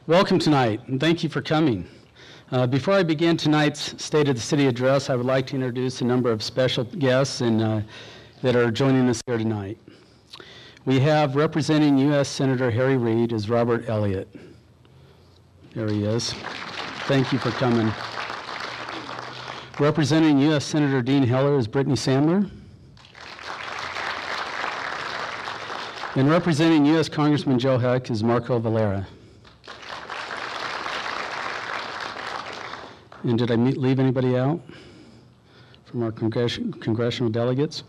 Welcome tonight, and thank you for coming. Before I begin tonight's State of the City address, I would like to introduce a number of special guests that are joining us here tonight. We have representing U.S. Senator Harry Reid is Robert Elliott. There he is. Thank you for coming. Representing U.S. Senator Dean Heller is Brittany Sandler. And representing U.S. Congressman Joe Heck is Marco Valera. And did I leave anybody out from our congressional delegates?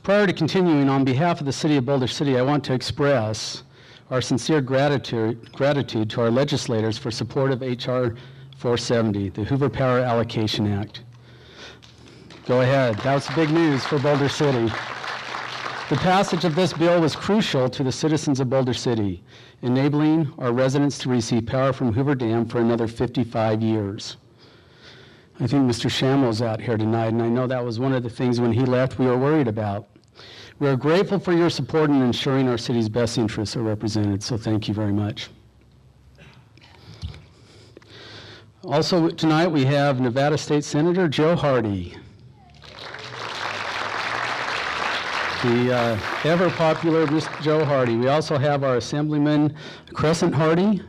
Prior to continuing, on behalf of the City of Boulder City, I want to express our sincere gratitude to our legislators for support of H.R. 470, the Hoover Power Allocation Act. Go ahead. That's big news for Boulder City. The passage of this bill was crucial to the citizens of Boulder City, enabling our residents to receive power from Hoover Dam for another 55 years. I think Mr. Shamwell's out here tonight, and I know that was one of the things when he left we were worried about. We are grateful for your support in ensuring our city's best interests are represented, so thank you very much. Also tonight we have Nevada State Senator Joe Hardy. The ever popular Mr. Joe Hardy. We also have our Assemblyman Crescent Hardy.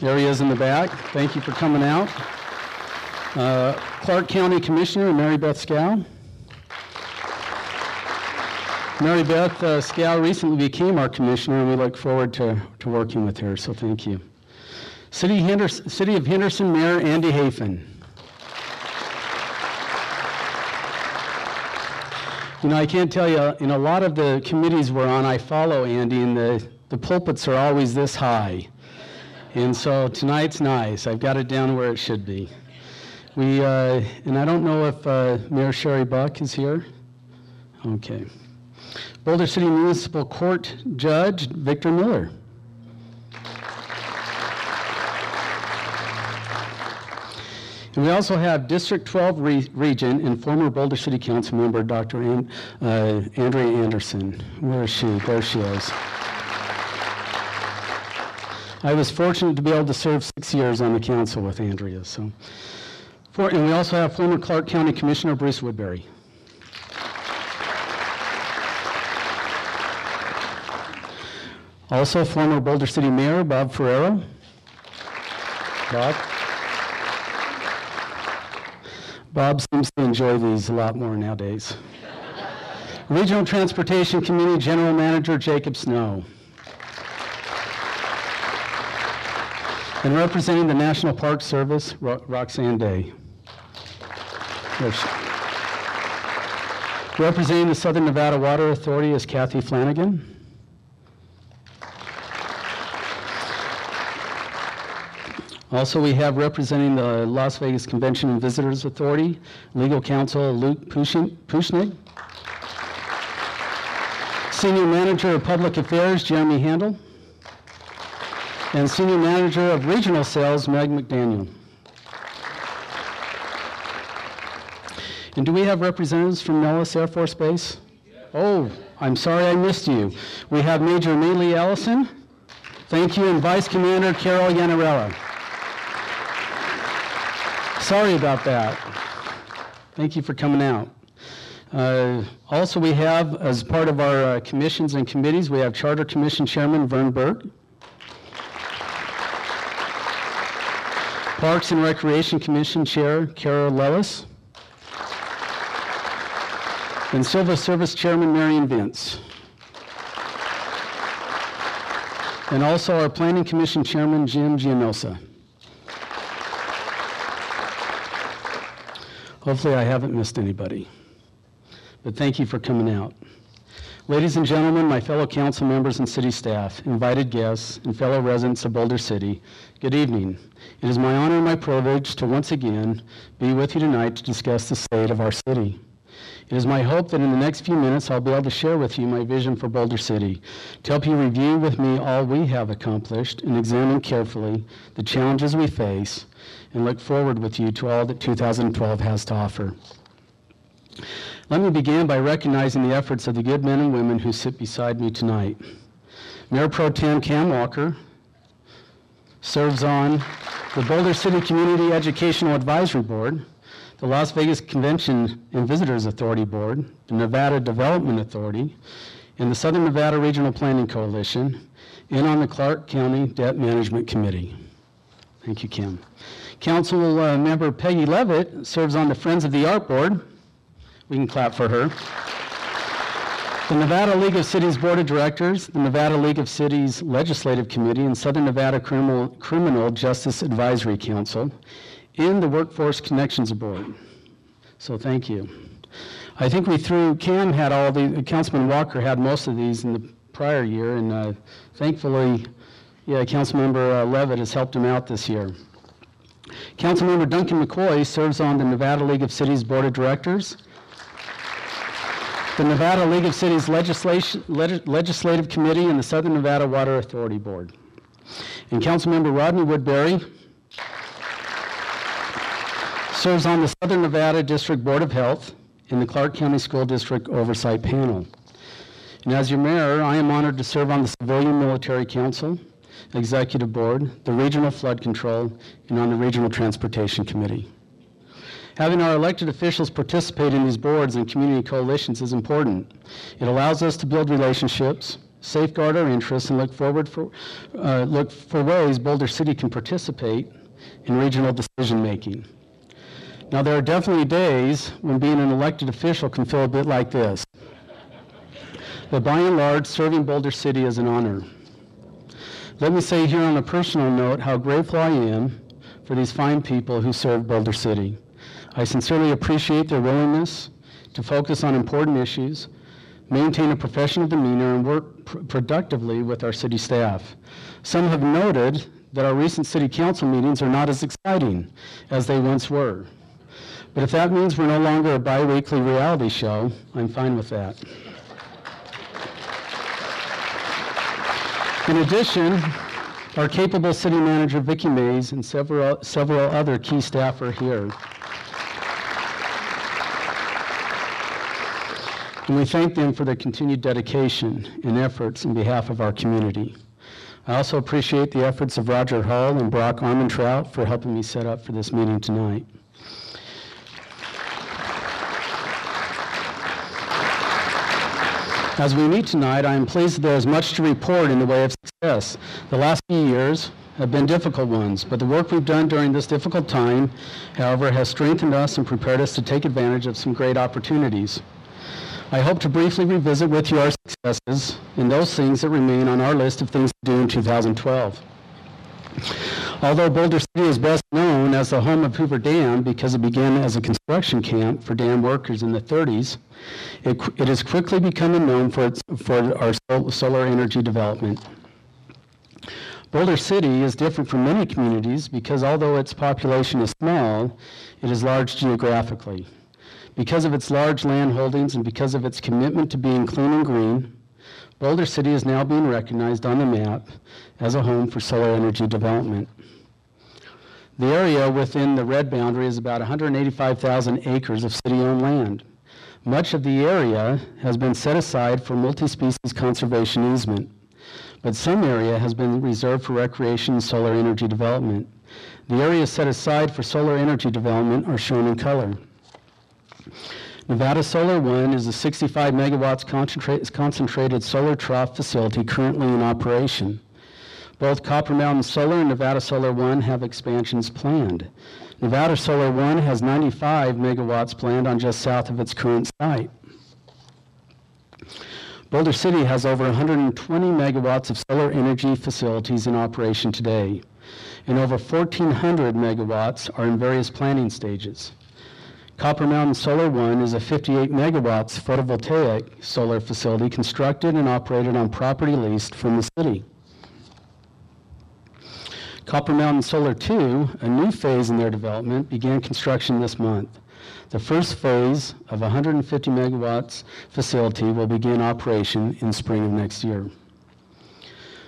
There he is in the back. Thank you for coming out. Clark County Commissioner Mary Beth Scow. Mary Beth Scow recently became our commissioner, and we look forward to working with her, so thank you. City of Henderson Mayor Andy Hafen. You know, I can't tell you, in a lot of the committees we're on, I follow Andy, and the pulpits are always this high. And so tonight's nice. I've got it down where it should be. And I don't know if Mayor Sherry Buck is here. Okay. Boulder City Municipal Court Judge Victor Miller. And we also have District 12 Regent and former Boulder City Council member Dr. Andrea Anderson. Where is she? There she is. I was fortunate to be able to serve 6 years on the council with Andrea. And we also have former Clark County Commissioner Bruce Woodbury. Also former Boulder City Mayor Bob Ferrero. Bob seems to enjoy these a lot more nowadays. Regional Transportation Committee General Manager Jacob Snow. And representing the National Park Service, Roxanne Day. Representing the Southern Nevada Water Authority is Kathy Flanagan. Also, we have representing the Las Vegas Convention and Visitors Authority, Legal Counsel Luke Pushnig. Senior Manager of Public Affairs, Jeremy Handel. And Senior Manager of Regional Sales, Meg McDaniel. And do we have representatives from Nellis Air Force Base? Oh, I'm sorry I missed you. We have Major Maylee Allison. Thank you, and Vice Commander Carol Yanarella. Sorry about that. Thank you for coming out. Also, we have, as part of our commissions and committees, we have Charter Commission Chairman Vern Burke. Parks and Recreation Commission Chair Kara Lellis. And Civil Service Chairman Marion Vince. And also our Planning Commission Chairman Jim Gianosa. Hopefully I haven't missed anybody. But thank you for coming out. Ladies and gentlemen, my fellow council members and city staff, invited guests, and fellow residents of Boulder City, good evening. It is my honor and my privilege to once again be with you tonight to discuss the state of our city. It is my hope that in the next few minutes I'll be able to share with you my vision for Boulder City, to help you review with me all we have accomplished and examine carefully the challenges we face and look forward with you to all that 2012 has to offer. Let me begin by recognizing the efforts of the good men and women who sit beside me tonight. Mayor Pro Tem Cam Walker, serves on the Boulder City Community Educational Advisory Board, the Las Vegas Convention and Visitors Authority Board, the Nevada Development Authority, and the Southern Nevada Regional Planning Coalition, and on the Clark County Debt Management Committee. Thank you, Kim. Council member Peggy Levitt serves on the Friends of the Art Board. We can clap for her. The Nevada League of Cities Board of Directors, the Nevada League of Cities Legislative Committee, and Southern Nevada Criminal Justice Advisory Council, and the Workforce Connections Board. So thank you. I think Cam had all the, Councilman Walker had most of these in the prior year, and thankfully, Councilmember Levitt has helped him out this year. Councilmember Duncan McCoy serves on the Nevada League of Cities Board of Directors, the Nevada League of Cities Legislative Committee, and the Southern Nevada Water Authority Board. And Councilmember Rodney Woodbury serves on the Southern Nevada District Board of Health and the Clark County School District Oversight Panel. And as your mayor, I am honored to serve on the Civilian Military Council, Executive Board, the Regional Flood Control, and on the Regional Transportation Committee. Having our elected officials participate in these boards and community coalitions is important. It allows us to build relationships, safeguard our interests, and look for ways Boulder City can participate in regional decision making. Now, there are definitely days when being an elected official can feel a bit like this. But by and large, serving Boulder City is an honor. Let me say here on a personal note how grateful I am for these fine people who serve Boulder City. I sincerely appreciate their willingness to focus on important issues, maintain a professional demeanor, and work productively with our city staff. Some have noted that our recent city council meetings are not as exciting as they once were. But if that means we're no longer a bi-weekly reality show, I'm fine with that. In addition, our capable city manager, Vicki Mays, and several other key staff are here. And we thank them for their continued dedication and efforts on behalf of our community. I also appreciate the efforts of Roger Hall and Brock Armentrout for helping me set up for this meeting tonight. As we meet tonight, I am pleased that there is much to report in the way of success. The last few years have been difficult ones, but the work we've done during this difficult time, however, has strengthened us and prepared us to take advantage of some great opportunities. I hope to briefly revisit with you our successes and those things that remain on our list of things to do in 2012. Although Boulder City is best known as the home of Hoover Dam because it began as a construction camp for dam workers in the 30s, it is quickly becoming known for our solar energy development. Boulder City is different from many communities because although its population is small, it is large geographically. Because of its large land holdings and because of its commitment to being clean and green, Boulder City is now being recognized on the map as a home for solar energy development. The area within the red boundary is about 185,000 acres of city-owned land. Much of the area has been set aside for multi-species conservation easement, but some area has been reserved for recreation and solar energy development. The areas set aside for solar energy development are shown in color. Nevada Solar One is a 65 megawatts concentrated solar trough facility currently in operation. Both Copper Mountain Solar and Nevada Solar One have expansions planned. Nevada Solar One has 95 megawatts planned on just south of its current site. Boulder City has over 120 megawatts of solar energy facilities in operation today, and over 1,400 megawatts are in various planning stages. Copper Mountain Solar One is a 58 megawatts photovoltaic solar facility constructed and operated on property leased from the city. Copper Mountain Solar 2, a new phase in their development, began construction this month. The first phase of a 150 megawatts facility will begin operation in spring of next year.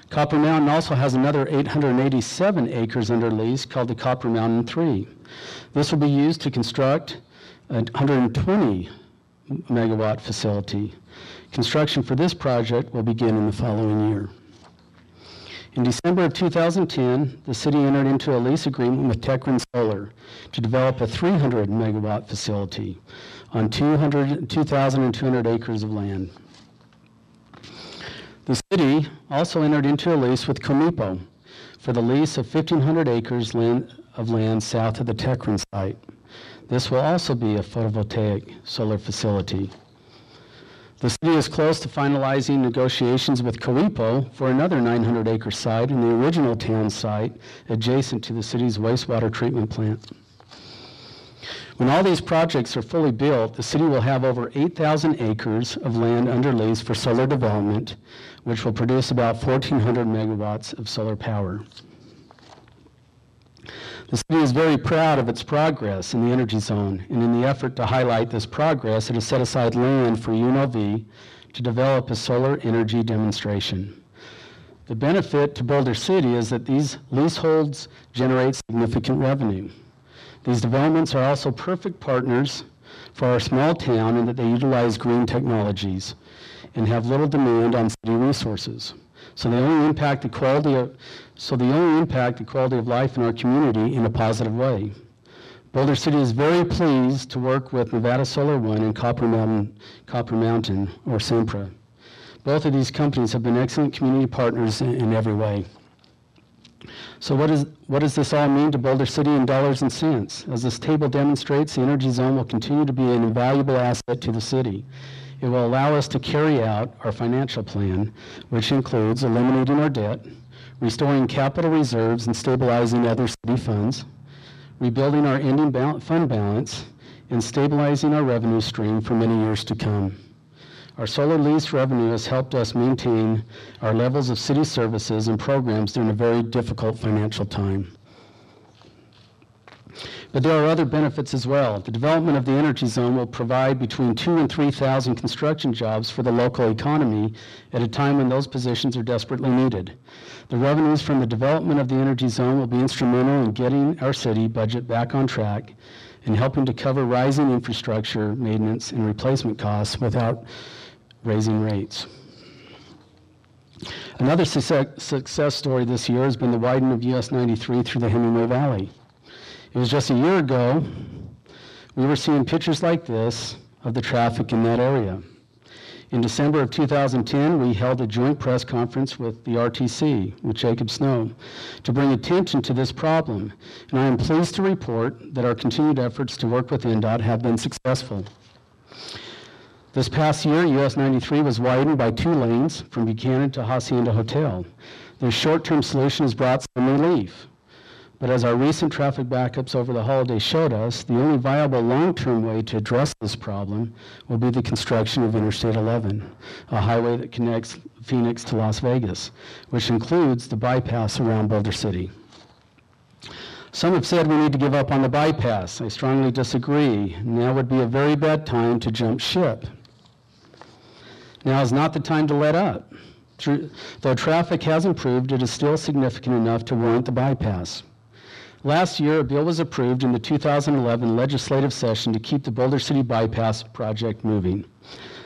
Copper Mountain also has another 887 acres under lease called the Copper Mountain 3. This will be used to construct a 120 megawatt facility. Construction for this project will begin in the following year. In December of 2010, the city entered into a lease agreement with Techrin Solar to develop a 300 megawatt facility on 2,200 acres of land. The city also entered into a lease with Comipo for the lease of 1,500 acres of land south of the Techrin site. This will also be a photovoltaic solar facility. The city is close to finalizing negotiations with Comipo for another 900-acre site in the original town site adjacent to the city's wastewater treatment plant. When all these projects are fully built, the city will have over 8,000 acres of land under lease for solar development, which will produce about 1,400 megawatts of solar power. The city is very proud of its progress in the energy zone, and in the effort to highlight this progress, it has set aside land for UNLV to develop a solar energy demonstration. The benefit to Boulder City is that these leaseholds generate significant revenue. These developments are also perfect partners for our small town in that they utilize green technologies and have little demand on city resources. So they only impact the quality of life in our community in a positive way. Boulder City is very pleased to work with Nevada Solar One and Copper Mountain, or Sempra. Both of these companies have been excellent community partners in every way. So what does this all mean to Boulder City in dollars and cents? As this table demonstrates, the energy zone will continue to be an invaluable asset to the city. It will allow us to carry out our financial plan, which includes eliminating our debt, restoring capital reserves and stabilizing other city funds, rebuilding our ending fund balance, and stabilizing our revenue stream for many years to come. Our solar lease revenue has helped us maintain our levels of city services and programs during a very difficult financial time. But there are other benefits as well. The development of the energy zone will provide between 2,000 and 3,000 construction jobs for the local economy at a time when those positions are desperately needed. The revenues from the development of the energy zone will be instrumental in getting our city budget back on track and helping to cover rising infrastructure, maintenance, and replacement costs without raising rates. Another success story this year has been the widening of US 93 through the Hemingway Valley. It was just a year ago, we were seeing pictures like this of the traffic in that area. In December of 2010, we held a joint press conference with the RTC, with Jacob Snow, to bring attention to this problem. And I am pleased to report that our continued efforts to work with NDOT have been successful. This past year, US 93 was widened by 2 lanes from Buchanan to Hacienda Hotel. This short-term solution has brought some relief. But as our recent traffic backups over the holiday showed us, the only viable long-term way to address this problem will be the construction of Interstate 11, a highway that connects Phoenix to Las Vegas, which includes the bypass around Boulder City. Some have said we need to give up on the bypass. I strongly disagree. Now would be a very bad time to jump ship. Now is not the time to let up. Though traffic has improved, it is still significant enough to warrant the bypass. Last year, a bill was approved in the 2011 legislative session to keep the Boulder City Bypass project moving.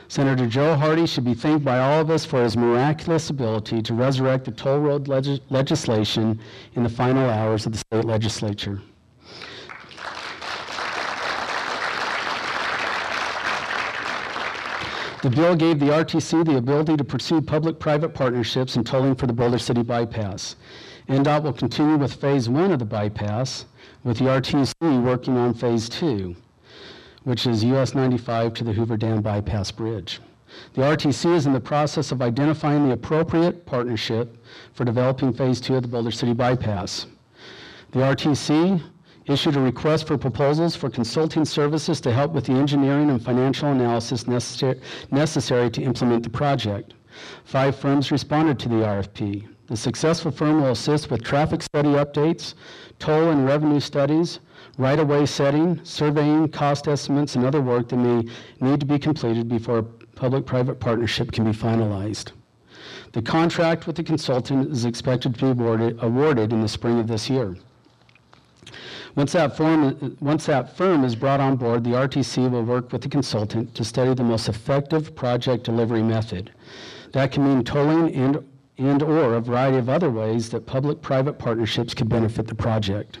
Senator Joe Hardy should be thanked by all of us for his miraculous ability to resurrect the toll road legislation in the final hours of the state legislature. The bill gave the RTC the ability to pursue public-private partnerships and tolling for the Boulder City Bypass. NDOT will continue with Phase 1 of the bypass, with the RTC working on Phase 2, which is US 95 to the Hoover Dam Bypass Bridge. The RTC is in the process of identifying the appropriate partnership for developing Phase 2 of the Boulder City Bypass. The RTC issued a request for proposals for consulting services to help with the engineering and financial analysis necessary to implement the project. 5 firms responded to the RFP. The successful firm will assist with traffic study updates, toll and revenue studies, right-of-way setting, surveying, cost estimates, and other work that may need to be completed before a public-private partnership can be finalized. The contract with the consultant is expected to be awarded in the spring of this year. Once that firm is brought on board, the RTC will work with the consultant to study the most effective project delivery method. That can mean tolling and/or a variety of other ways that public-private partnerships could benefit the project.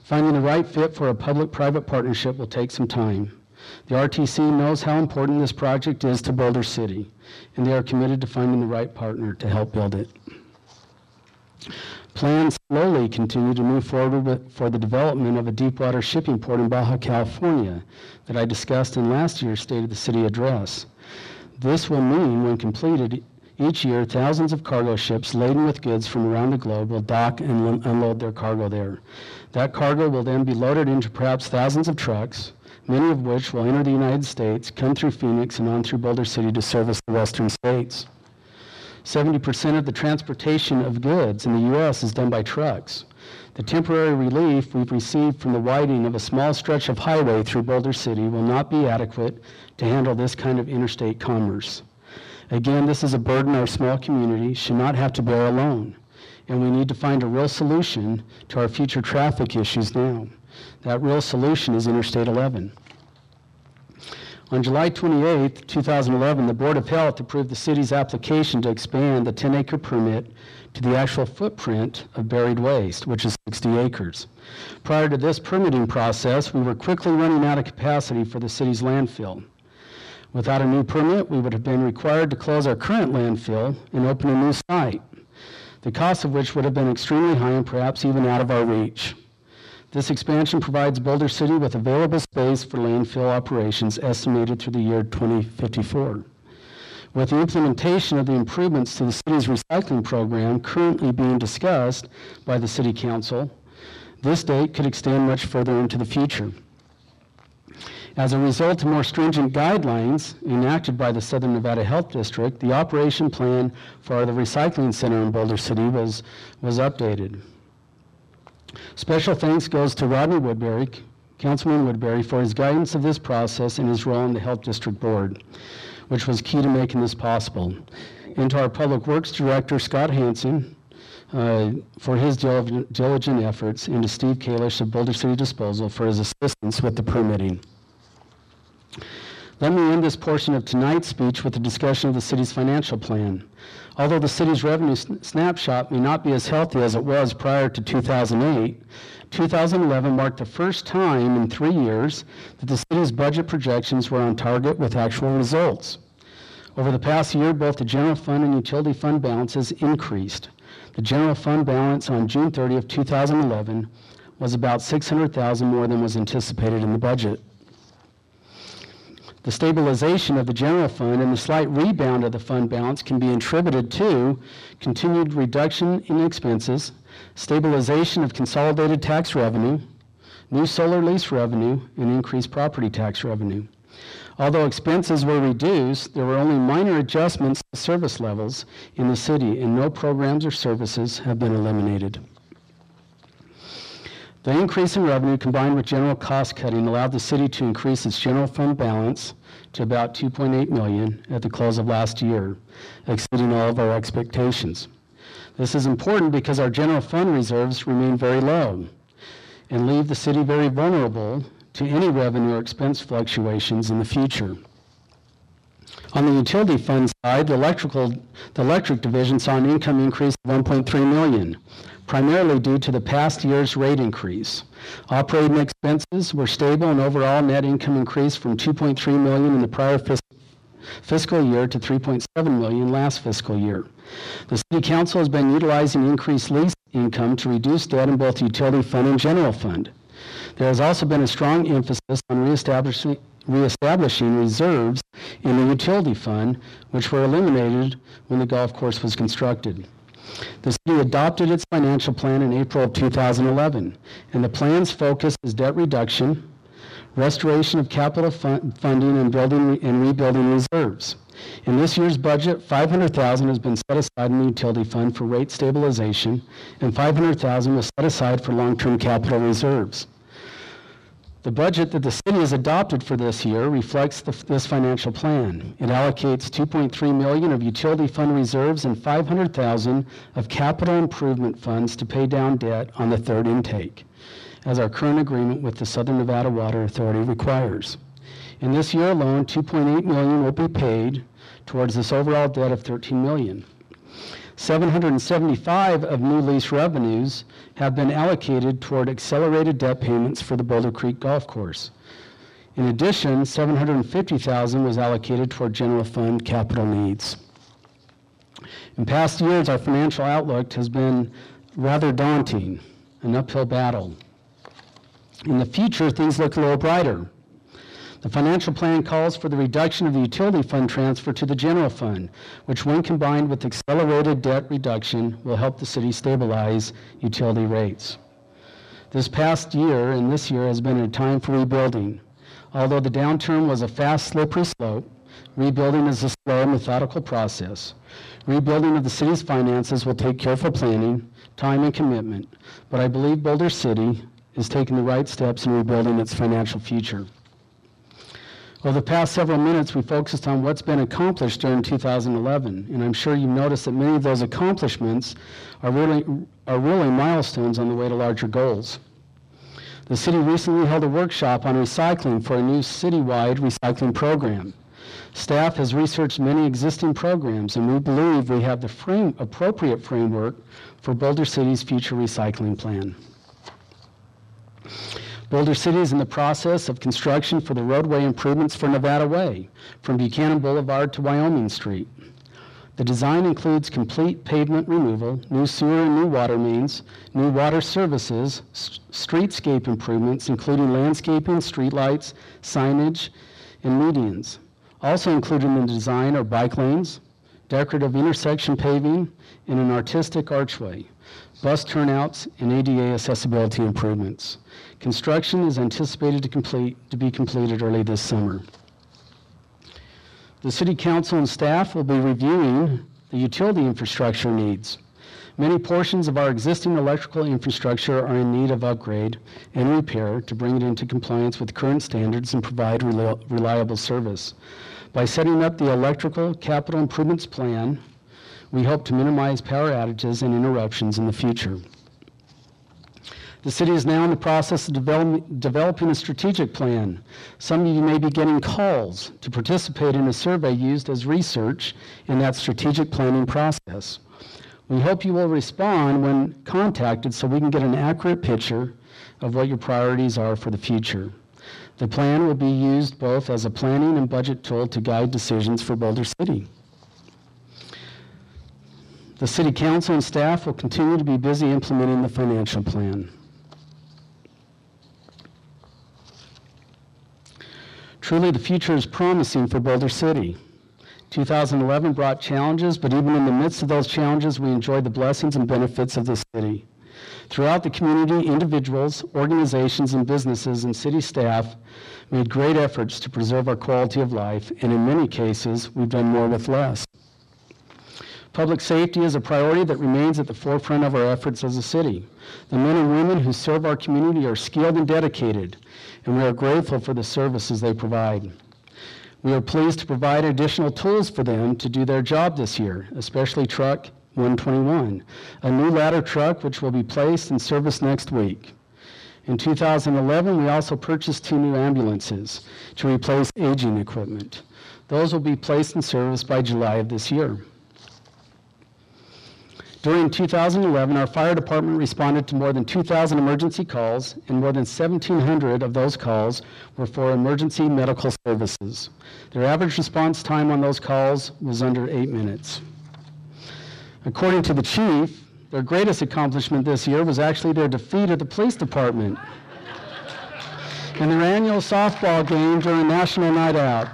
Finding the right fit for a public-private partnership will take some time. The RTC knows how important this project is to Boulder City, and they are committed to finding the right partner to help build it. Plans slowly continue to move forward for the development of a deepwater shipping port in Baja California that I discussed in last year's State of the City address. This will mean, when completed, each year thousands of cargo ships laden with goods from around the globe will dock and unload their cargo there. That cargo will then be loaded into perhaps thousands of trucks, many of which will enter the United States, come through Phoenix and on through Boulder City to service the western states. 70% of the transportation of goods in the U.S. is done by trucks. The temporary relief we've received from the widening of a small stretch of highway through Boulder City will not be adequate to handle this kind of interstate commerce. Again, this is a burden our small community should not have to bear alone, and we need to find a real solution to our future traffic issues now. That real solution is Interstate 11. On July 28, 2011, the Board of Health approved the city's application to expand the 10-acre permit to the actual footprint of buried waste, which is 60 acres. Prior to this permitting process, we were quickly running out of capacity for the city's landfill. Without a new permit, we would have been required to close our current landfill and open a new site, the cost of which would have been extremely high and perhaps even out of our reach. This expansion provides Boulder City with available space for landfill operations estimated through the year 2054. With the implementation of the improvements to the city's recycling program currently being discussed by the City Council, this date could extend much further into the future. As a result of more stringent guidelines enacted by the Southern Nevada Health District, the operation plan for the recycling center in Boulder City was updated. Special thanks goes to Rodney Woodbury, Councilman Woodbury, for his guidance of this process and his role on the Health District Board, which was key to making this possible. And to our Public Works Director, Scott Hansen, for his diligent efforts, and to Steve Kalish of Boulder City Disposal for his assistance with the permitting. Let me end this portion of tonight's speech with a discussion of the city's financial plan. Although the city's revenue snapshot may not be as healthy as it was prior to 2008, 2011 marked the first time in 3 years that the city's budget projections were on target with actual results. Over the past year, both the general fund and utility fund balances increased. The general fund balance on June 30th, 2011 was about $600,000 more than was anticipated in the budget. The stabilization of the general fund and the slight rebound of the fund balance can be attributed to continued reduction in expenses, stabilization of consolidated tax revenue, new solar lease revenue, and increased property tax revenue. Although expenses were reduced, there were only minor adjustments to service levels in the city, and no programs or services have been eliminated. The increase in revenue combined with general cost cutting allowed the city to increase its general fund balance to about $2.8 million at the close of last year, exceeding all of our expectations. This is important because our general fund reserves remain very low and leave the city very vulnerable to any revenue or expense fluctuations in the future. On the utility fund side, the electric division saw an income increase of $1.3 million, primarily due to the past year's rate increase. Operating expenses were stable and overall net income increased from $2.3 million in the prior fiscal year to $3.7 million last fiscal year. The City Council has been utilizing increased lease income to reduce debt in both the utility fund and general fund. There has also been a strong emphasis on reestablishing reserves in the utility fund, which were eliminated when the golf course was constructed. The city adopted its financial plan in April of 2011, and the plan's focus is debt reduction, restoration of capital funding, and building and rebuilding reserves. In this year's budget, $500,000 has been set aside in the utility fund for rate stabilization, and $500,000 was set aside for long-term capital reserves. The budget that the city has adopted for this year reflects this financial plan. It allocates $2.3 million of utility fund reserves and $500,000 of capital improvement funds to pay down debt on the third intake, as our current agreement with the Southern Nevada Water Authority requires. In this year alone, $2.8 million will be paid towards this overall debt of $13 million. $775 of new lease revenues have been allocated toward accelerated debt payments for the Boulder Creek Golf Course. In addition, $750,000 was allocated toward general fund capital needs. In past years, our financial outlook has been rather daunting, an uphill battle. In the future, things look a little brighter. The financial plan calls for the reduction of the utility fund transfer to the general fund, which when combined with accelerated debt reduction will help the city stabilize utility rates. This past year and this year has been a time for rebuilding. Although the downturn was a fast, slippery slope, rebuilding is a slow, methodical process. Rebuilding of the city's finances will take careful planning, time, and commitment, but I believe Boulder City is taking the right steps in rebuilding its financial future. Over the past several minutes, we focused on what's been accomplished during 2011, and I'm sure you've noticed that many of those accomplishments are really milestones on the way to larger goals. The city recently held a workshop on recycling for a new citywide recycling program. Staff has researched many existing programs, and we believe we have the appropriate framework for Boulder City's future recycling plan. Boulder City is in the process of construction for the roadway improvements for Nevada Way, from Buchanan Boulevard to Wyoming Street. The design includes complete pavement removal, new sewer and new water mains, new water services, streetscape improvements, including landscaping, streetlights, signage, and medians. Also included in the design are bike lanes, decorative intersection paving, and an artistic archway, bus turnouts, and ADA accessibility improvements. Construction is anticipated to be completed early this summer. The City Council and staff will be reviewing the utility infrastructure needs. Many portions of our existing electrical infrastructure are in need of upgrade and repair to bring it into compliance with current standards and provide reliable service. By setting up the electrical capital improvements plan, we hope to minimize power outages and interruptions in the future. The city is now in the process of developing a strategic plan. Some of you may be getting calls to participate in a survey used as research in that strategic planning process. We hope you will respond when contacted so we can get an accurate picture of what your priorities are for the future. The plan will be used both as a planning and budget tool to guide decisions for Boulder City. The City Council and staff will continue to be busy implementing the financial plan. Truly, the future is promising for Boulder City. 2011 brought challenges, but even in the midst of those challenges, we enjoyed the blessings and benefits of the city. Throughout the community, individuals, organizations, and businesses and city staff made great efforts to preserve our quality of life, and in many cases, we've done more with less. Public safety is a priority that remains at the forefront of our efforts as a city. The men and women who serve our community are skilled and dedicated, and we are grateful for the services they provide. We are pleased to provide additional tools for them to do their job this year, especially Truck 121, a new ladder truck which will be placed in service next week. In 2011, we also purchased 2 new ambulances to replace aging equipment. Those will be placed in service by July of this year. During 2011, our fire department responded to more than 2,000 emergency calls, and more than 1,700 of those calls were for emergency medical services. Their average response time on those calls was under 8 minutes. According to the chief, their greatest accomplishment this year was actually their defeat of the police department in their annual softball game during National Night Out.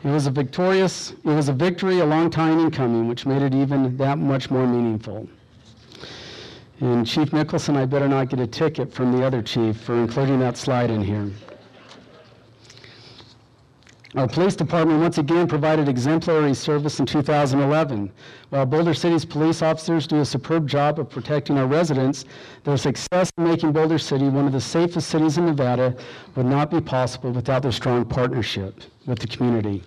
It was a victory a long time in coming, which made it even that much more meaningful. And Chief Nicholson, I better not get a ticket from the other chief for including that slide in here. Our police department once again provided exemplary service in 2011. While Boulder City's police officers do a superb job of protecting our residents, their success in making Boulder City one of the safest cities in Nevada would not be possible without their strong partnership with the community.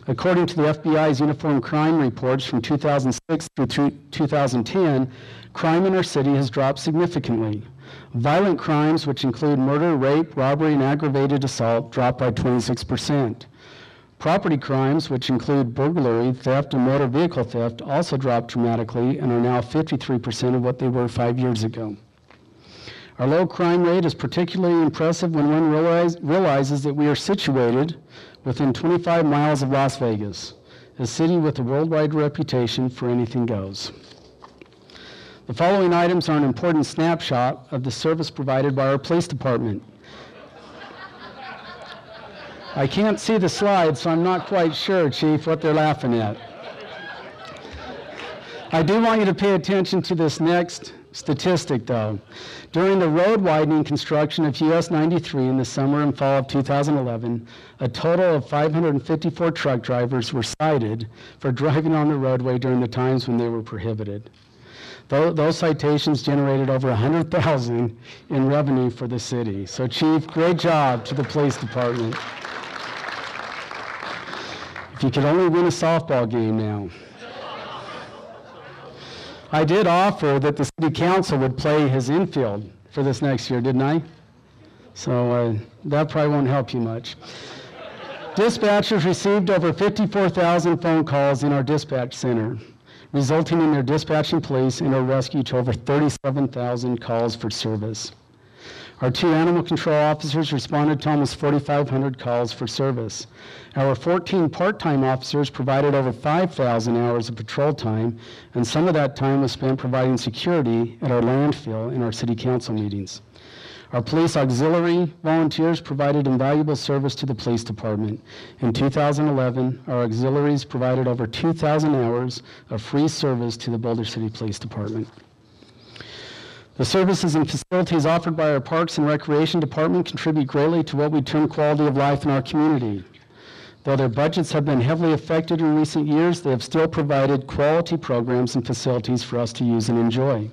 According to the FBI's Uniform Crime Reports from 2006 through 2010, crime in our city has dropped significantly. Violent crimes, which include murder, rape, robbery, and aggravated assault, dropped by 26%. Property crimes, which include burglary, theft, and motor vehicle theft, also dropped dramatically and are now 53% of what they were 5 years ago. Our low crime rate is particularly impressive when one realizes that we are situated within 25 miles of Las Vegas, a city with a worldwide reputation for anything goes. The following items are an important snapshot of the service provided by our police department. I can't see the slide, so I'm not quite sure, Chief, what they're laughing at. I do want you to pay attention to this next statistic, though. During the road widening construction of US 93 in the summer and fall of 2011, a total of 554 truck drivers were cited for driving on the roadway during the times when they were prohibited. Those citations generated over $100,000 in revenue for the city. So, Chief, great job to the police department. If you could only win a softball game now. I did offer that the city council would play his infield for this next year, didn't I? So that probably won't help you much. Dispatchers received over 54,000 phone calls in our dispatch center, resulting in their dispatching police and our rescue to over 37,000 calls for service. Our 2 animal control officers responded to almost 4,500 calls for service. Our 14 part-time officers provided over 5,000 hours of patrol time, and some of that time was spent providing security at our landfill in our city council meetings. Our police auxiliary volunteers provided invaluable service to the police department. In 2011, our auxiliaries provided over 2,000 hours of free service to the Boulder City Police Department. The services and facilities offered by our Parks and Recreation Department contribute greatly to what we term quality of life in our community. Though their budgets have been heavily affected in recent years, they have still provided quality programs and facilities for us to use and enjoy.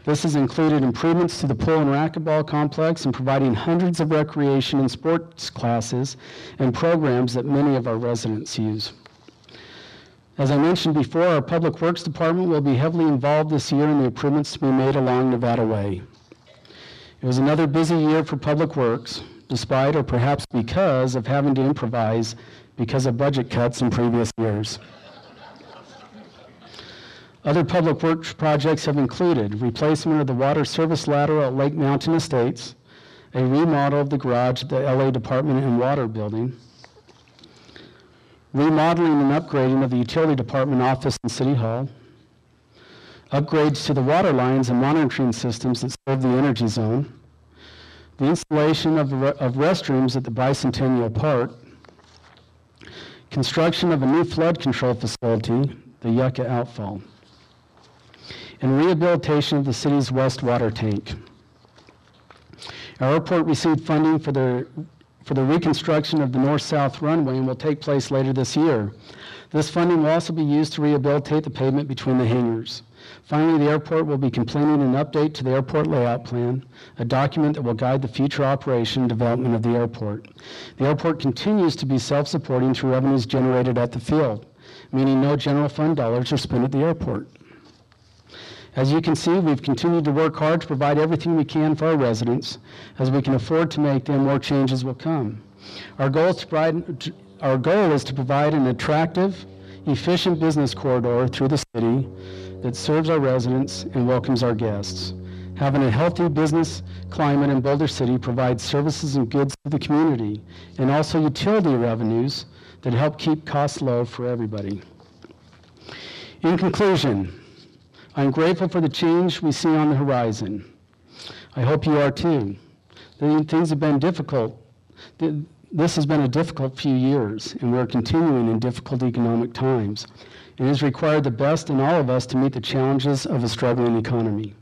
This has included improvements to the pool and racquetball complex and providing hundreds of recreation and sports classes and programs that many of our residents use. As I mentioned before, our Public Works Department will be heavily involved this year in the improvements to be made along Nevada Way. It was another busy year for Public Works, despite or perhaps because of having to improvise because of budget cuts in previous years. Other public works projects have included replacement of the water service lateral at Lake Mountain Estates, a remodel of the garage at the LA Department and Water Building, remodeling and upgrading of the Utility Department office and City Hall, upgrades to the water lines and monitoring systems that serve the energy zone, the installation of restrooms at the Bicentennial Park, construction of a new flood control facility, the Yucca Outfall, and rehabilitation of the city's west water tank. Our airport received funding for the reconstruction of the north-south runway and will take place later this year. This funding will also be used to rehabilitate the pavement between the hangars. Finally, the airport will be completing an update to the airport layout plan, a document that will guide the future operation and development of the airport. The airport continues to be self-supporting through revenues generated at the field, meaning no general fund dollars are spent at the airport. As you can see, we've continued to work hard to provide everything we can for our residents. As we can afford to make them, more changes will come. Our goal is to provide an attractive, efficient business corridor through the city that serves our residents and welcomes our guests. Having a healthy business climate in Boulder City provides services and goods to the community, and also utility revenues that help keep costs low for everybody. In conclusion, I'm grateful for the change we see on the horizon. I hope you are too. Things have been difficult. This has been a difficult few years, and we're continuing in difficult economic times. It has required the best in all of us to meet the challenges of a struggling economy.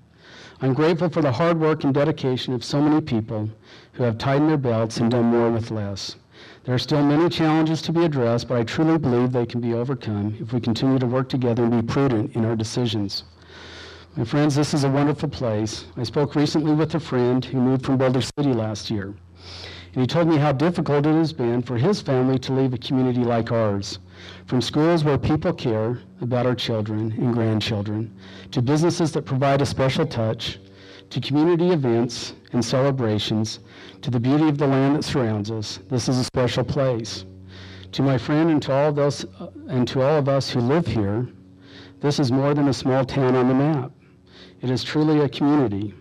I'm grateful for the hard work and dedication of so many people who have tightened their belts and done more with less. There are still many challenges to be addressed, but I truly believe they can be overcome if we continue to work together and be prudent in our decisions. My friends, this is a wonderful place. I spoke recently with a friend who moved from Boulder City last year, and he told me how difficult it has been for his family to leave a community like ours. From schools where people care about our children and grandchildren, to businesses that provide a special touch, to community events and celebrations, to the beauty of the land that surrounds us, this is a special place. To my friend and to all of us who live here, this is more than a small town on the map. It is truly a community,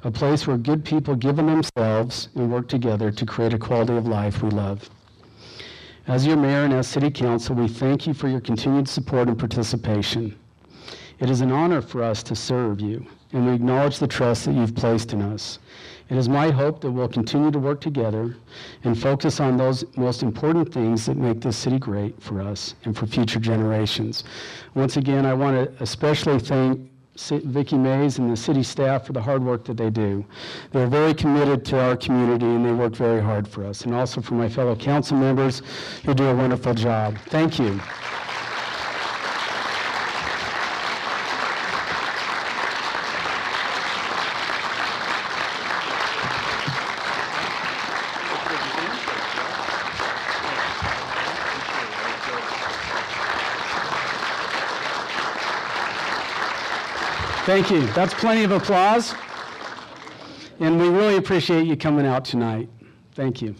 a place where good people give of themselves and work together to create a quality of life we love. As your mayor and as city council, we thank you for your continued support and participation. It is an honor for us to serve you, and we acknowledge the trust that you've placed in us. It is my hope that we'll continue to work together and focus on those most important things that make this city great for us and for future generations. Once again, I want to especially thank Vicki Mays and the city staff for the hard work that they do. They're very committed to our community and they work very hard for us. And also for my fellow council members who do a wonderful job. Thank you. Thank you. That's plenty of applause. And we really appreciate you coming out tonight. Thank you.